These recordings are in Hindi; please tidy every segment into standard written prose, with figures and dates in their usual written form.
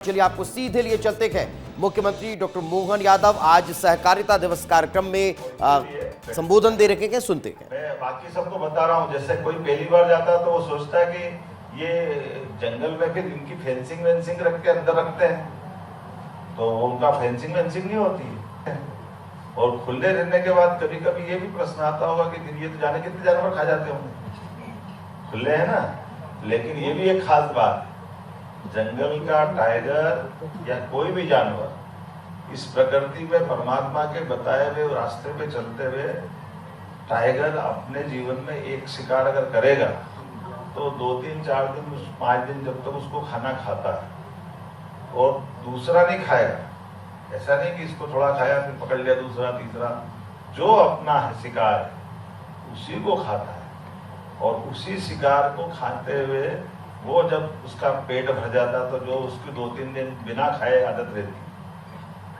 चलिए आपको सीधे लिए चलते हैं। मुख्यमंत्री डॉक्टर मोहन यादव आज सहकारिता दिवस कार्यक्रम में संबोधन दे रहे हैं, सुनते हैं। मैं बाकी सबको बता रहा हूँ, जैसे कोई पहली बार जाता है तो वो सोचता है कि ये जंगल में फिर इनकी फेंसिंग वेंसिंग रख के अंदर रखते हैं, तो उनका फेंसिंग वेंसिंग नहीं होती है। और खुले रहने के बाद कभी कभी ये भी प्रश्न आता होगा कि ये तो जाने कितने जानवर खा जाते होंगे, खुले है ना। लेकिन ये भी एक खास बात, जंगल का टाइगर या कोई भी जानवर इस प्रकृति में परमात्मा के बताए हुए रास्ते पे चलते हुए, टाइगर अपने जीवन में एक शिकार अगर करेगा तो 2 दिन 4 दिन 5 दिन जब तक उसको खाना खाता है और दूसरा नहीं खाएगा। ऐसा नहीं कि इसको थोड़ा खाया फिर पकड़ लिया दूसरा तीसरा, जो अपना शिकार है उसी को खाता है। और उसी शिकार को खाते हुए वो जब उसका पेट भर जाता तो जो उसकी 2-3 दिन बिना खाए आदत रहती,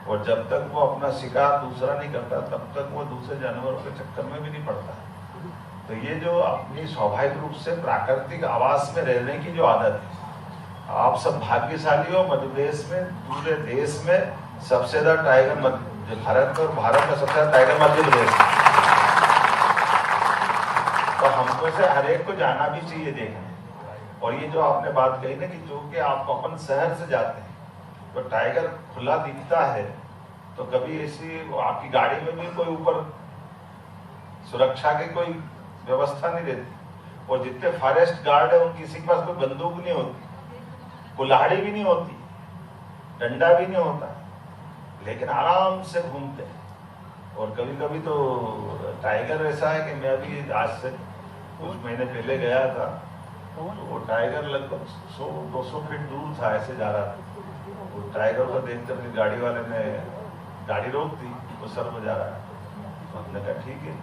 और जब तक वो अपना शिकार दूसरा नहीं करता तब तक वो दूसरे जानवरों के चक्कर में भी नहीं पड़ता। तो ये जो अपनी स्वाभाविक रूप से प्राकृतिक आवास में रहने की जो आदत है, आप सब भाग्यशाली हो। मध्य प्रदेश में, पूरे देश में सबसे ज्यादा टाइगर भारत में, और भारत में सबसे ज्यादा टाइगर मध्य प्रदेश में। तो हमको से हर एक को जाना भी चाहिए देखने। और ये जो आपने बात कही ना कि जो कि आप अपन शहर से जाते हैं तो टाइगर खुला दिखता है, तो कभी ऐसी आपकी गाड़ी में भी कोई ऊपर सुरक्षा की कोई व्यवस्था नहीं रहती। और जितने फॉरेस्ट गार्ड है उन किसी के पास कोई बंदूक नहीं होती, कुल्हाड़ी भी नहीं होती, डंडा भी नहीं होता, लेकिन आराम से घूमते हैं। और कभी कभी तो टाइगर ऐसा है कि मैं अभी आज से कुछ महीने पहले गया था, तो वो टाइगर लगभग 100-200 फीट दूर था, ऐसे जा रहा था। वो टाइगर को देखकर अपनी गाड़ी वाले ने गाड़ी रोक दी, वो सर बजा रहा है। तो हमने कहा ठीक है।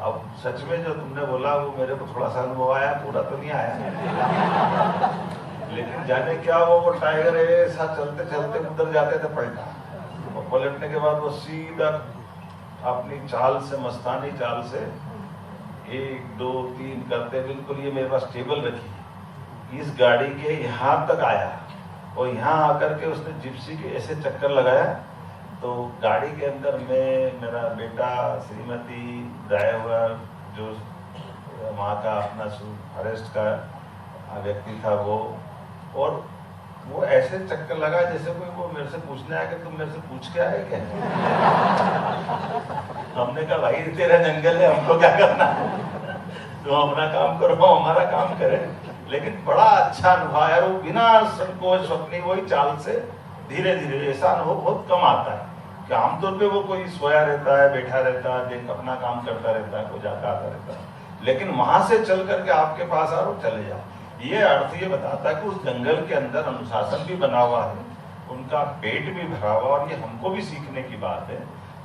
अब सच में जो तुमने बोला वो मेरे को थोड़ा सा अनुभव आया, पूरा तो नहीं आया, लेकिन जाने क्या वो टाइगर ऐसा चलते चलते उधर जाते थे पलटा, और पलटने के बाद वो सीधा अपनी चाल से, मस्तानी चाल से 1 2 3 करते बिल्कुल ये मेरे पास टेबल रखी, इस गाड़ी के यहाँ तक आया और यहाँ आकर के उसने जिप्सी के ऐसे चक्कर लगाया। तो गाड़ी के अंदर मैं, मेरा बेटा, श्रीमती, ड्राइवर, जो वहाँ का अपना फॉरेस्ट का व्यक्ति था और वो ऐसे चक्कर लगा जैसे कोई वो मेरे से पूछने आया कि तुम मेरे से पूछ के आए क्या। हमने कहा भाई तेरा जंगल है, हमको क्या करना है, तुम अपना काम करो, हमारा काम करें। लेकिन बड़ा अच्छा अनुभव है, वो बिना संकोच अपनी वही चाल से धीरे धीरे, ऐसा अनुभव बहुत कम आता है कि आमतौर पे वो कोई सोया रहता है, बैठा रहता है, अपना काम करता रहता है, कोई जाता आता रहता है। लेकिन वहां से चल करके आपके पास आ और चले जाओ, ये अर्थ ये बताता है कि उस जंगल के अंदर अनुशासन भी बना हुआ है, उनका पेट भी भरा हुआ। और ये हमको भी सीखने की बात है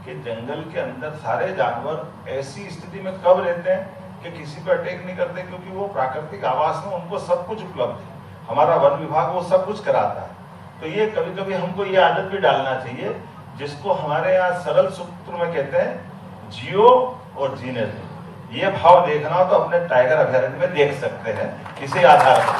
कि जंगल के अंदर सारे जानवर ऐसी स्थिति में कब रहते हैं कि किसी पर अटैक नहीं करते, क्योंकि वो प्राकृतिक आवास में उनको सब कुछ उपलब्ध है। हमारा वन विभाग वो सब कुछ कराता है। तो ये कभी कभी हमको ये आदत भी डालना चाहिए, जिसको हमारे यहाँ सरल सूत्र में कहते हैं, जियो और जीने दो। ये भाव देखना हो तो अपने टाइगर अभयारण्य में देख सकते हैं इसी आधार पर।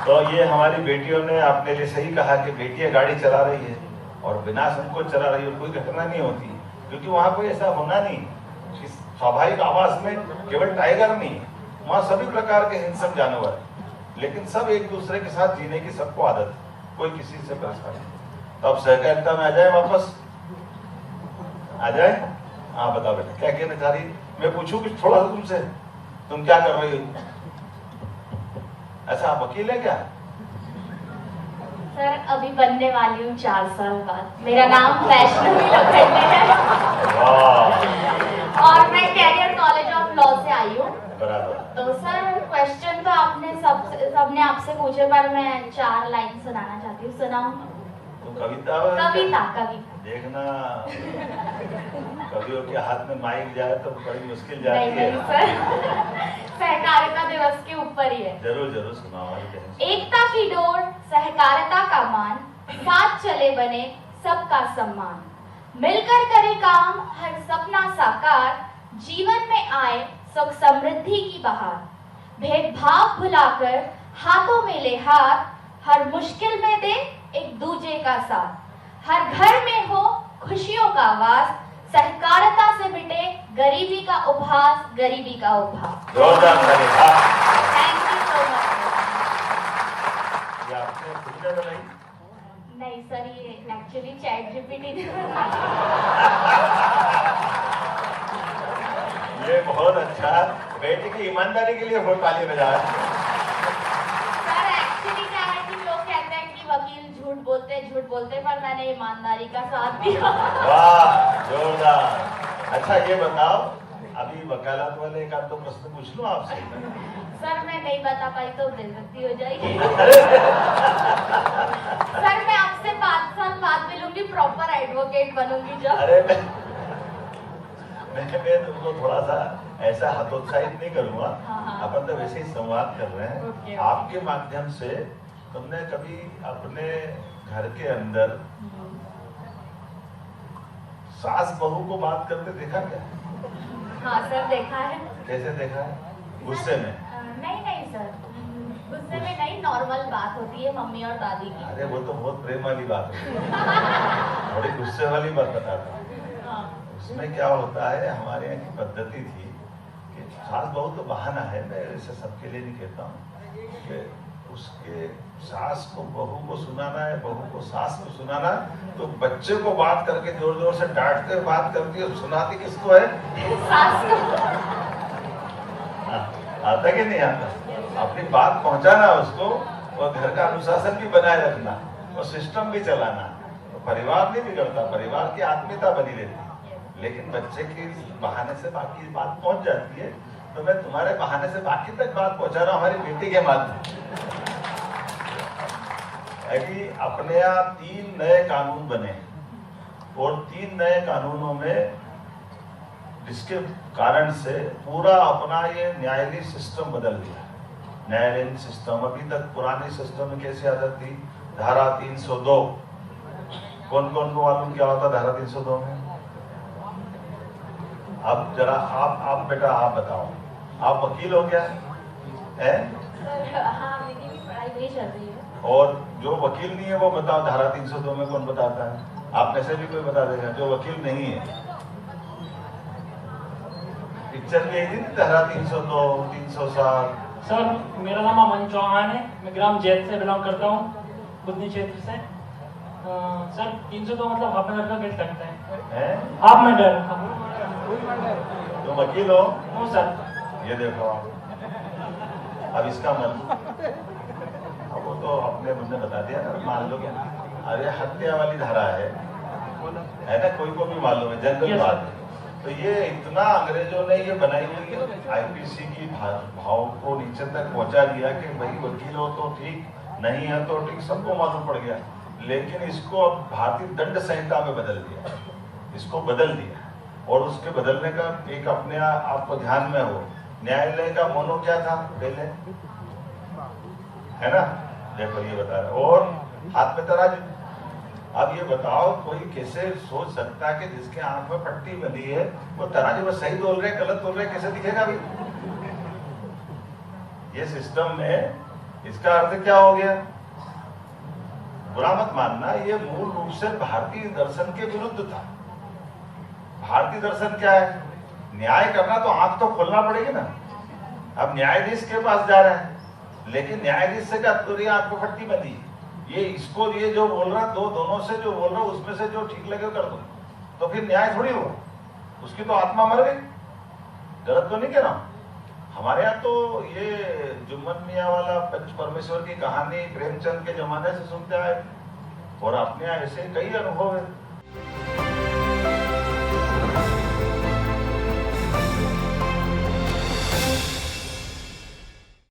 तो ये हमारी बेटियों ने अपने लिए सही कहा कि बेटियां गाड़ी चला रही है और बिना संकोच चला रही है, कोई घटना नहीं होती, क्योंकि वहां कोई ऐसा होना नहीं। इस स्वाभाविक आवास में केवल टाइगर नहीं, वहां सभी प्रकार के हिंसक जानवर, लेकिन सब एक दूसरे के साथ जीने की सबको आदत है, कोई किसी से परेशान नहीं। तो अब सहकारिता में आ जाए, वापस आ जाए। हाँ बताओ बेटा क्या कहना चाह रही, मैं पूछूं कुछ थोड़ा सा तुमसे, तुम क्या कर रही हो? अच्छा आप वकील है क्या? सर अभी बनने वाली हूँ 4 साल बाद। मेरा नाम वैष्णवी लोखंडे है और मैं कैरियर कॉलेज ऑफ लॉ से आई हूँ। तो सर क्वेश्चन तो आपने सबने आपसे पूछे, पर मैं 4 लाइन सुनाना चाहती हूँ। सुनाऊं? तो कविता देखना, कवियों के हाथ में माइक जाए तो बड़ी मुश्किल जाती है। सहकारिता दिवस के ऊपर ही है। जरूर जरूर सुनाओ। एकता की डोर, सहकारिता का मान, साथ चले बने सबका सम्मान, मिलकर करे काम हर सपना साकार, जीवन में आए सुख समृद्धि की बहार, भेदभाव भुलाकर हाथों में ले हाथ, हर मुश्किल में दे एक दूजे का साथ, हर घर में हो खुशियों का वास, सहकारिता से मिटे गरीबी का उपहास, गरीबी का उपहास। जोरदार तालियां। Thank you so much. ये आपने खुद ने बनाई? नहीं सर, ये एक्चुअली चैट जीपीटी ने ये बहुत अच्छा, बेटे की ईमानदारी के लिए बहुत ताली बजा। सर एक्चुअली क्या है कि लोग कहते हैं कि वकील झूठ बोलते, पर मैंने ईमानदारी का साथ दिया। वाह, जोरदार। अच्छा ये बताओ, अभी वकालत वाले एक आध दो प्रश्न पूछ लूं आपसे? सर मैं नहीं बता पाई तो बेइज्जती हो जाएगी। सर मैं आपसे 5 साल बाद मिलूंगी, प्रॉपर एडवोकेट बनूंगी जब। अरे मैं तुमको थोड़ा सा ऐसा हतोत्साहित नहीं करूंगा। हाँ। अपन तो वैसे ही संवाद कर रहे हैं। ओके। आपके माध्यम से तुमने कभी अपने घर के अंदर सास बहू को बात करते देखा क्या? हाँ सर देखा है। कैसे देखा है? गुस्से में? नहीं सर, गुस्से में नहीं, नॉर्मल बात होती है मम्मी और दादी की। अरे वो तो बहुत प्रेम वाली बात है। थोड़ी गुस्से वाली बात बताता हूँ। हाँ। उसमें क्या होता है, हमारे यहाँ की पद्धति थी कि सास बहू तो बहाना है, मैं इसे सबके लिए नहीं कहता हूँ, कि उसके सास को बहू को सुनाना है, बहू को सास को सुनाना है, तो बच्चे को बात करके जोर जोर से डांटते हुए बात करती है, सुनाती किसको है? सास को। आता कि नहीं आता? अपनी बात पहुंचाना उसको, और घर का अनुशासन भी बनाए रखना, और सिस्टम भी चलाना, तो परिवार नहीं बिगड़ता, परिवार की आत्मीयता बनी रहती। लेकिन बच्चे की बहाने से बाकी बात पहुंच जाती है। तो मैं तुम्हारे बहाने से बाकी तक बात पहुंचा रहा हूँ हमारी बेटी के माध्यम। अभी अपने यहाँ 3 नए कानून बने, और 3 नए कानूनों में जिसके कारण से पूरा अपना ये न्यायालयीन सिस्टम बदल गया। न्यायालयीन सिस्टम, अभी तक पुरानी सिस्टम में कैसी आदत थी? धारा 302। कौन कौन को मालूम क्या होता धारा 302 में? अब जरा आप बेटा आप बताओ, आप वकील हो क्या है? हाँ मेरी भी पढ़ाई वही चल रही है। और जो वकील नहीं है वो बताओ धारा 302 में कौन बताता है? आप में से भी कोई बता देगा जो वकील नहीं है। पिक्चर में यही थी धारा 302, 307। सर मेरा नाम अमन चौहान है, मैं ग्राम जैत से बिलोंग करता हूँ, बुद्धनी क्षेत्र से। सर 302 मतलब हाफ एन आवर का केस लगता है। Half murder. तो वकील हो? हाँ सर। ये देखो अब इसका मतलब, अब वो तो अपने मुझे बता दिया ना, मान लो क्या, अरे हत्या वाली धारा है ना, कोई को भी मालूम है, जनरल बात है। तो ये इतना अंग्रेजों ने ये बनाई हुई आईपीसी की भाव को नीचे तक पहुंचा दिया कि भाई वकील हो तो ठीक, नहीं है तो ठीक, सबको मालूम पड़ गया। लेकिन इसको अब भारतीय दंड संहिता में बदल दिया, इसको बदल दिया। और उसके बदलने का एक अपने आपको ध्यान में हो, न्यायालय का मोनो क्या था पहले, है ना? देखो ये बता रहा, और हाथ में तराजू। अब ये बताओ कोई कैसे सोच सकता है कि जिसके आंख में पट्टी बंधी है वो तराजू में सही तोल रहे गलत तोल रहे, कैसे दिखेगा भाई? ये सिस्टम में इसका अर्थ क्या हो गया? बुरा मत मानना, ये मूल रूप से भारतीय दर्शन के विरुद्ध था। भारतीय दर्शन क्या है? न्याय करना तो आंख तो खोलना पड़ेगी ना। अब न्यायाधीश के पास जा रहे हैं, लेकिन न्यायाधीश से क्या तुरंत आंख में पट्टी बंधी, ये इसको ये जो बोल रहा, दोनों से जो बोल रहा उसमें से जो ठीक लगे कर दो, तो फिर न्याय थोड़ी होगा, उसकी तो आत्मा मर गई। गलत तो नहीं कह रहा हूं। हमारे यहाँ तो ये जुम्मन मियाँ वाला पंच परमेश्वर की कहानी प्रेमचंद के जमाने से सुनते आए, और अपने यहाँ ऐसे कई अनुभव है।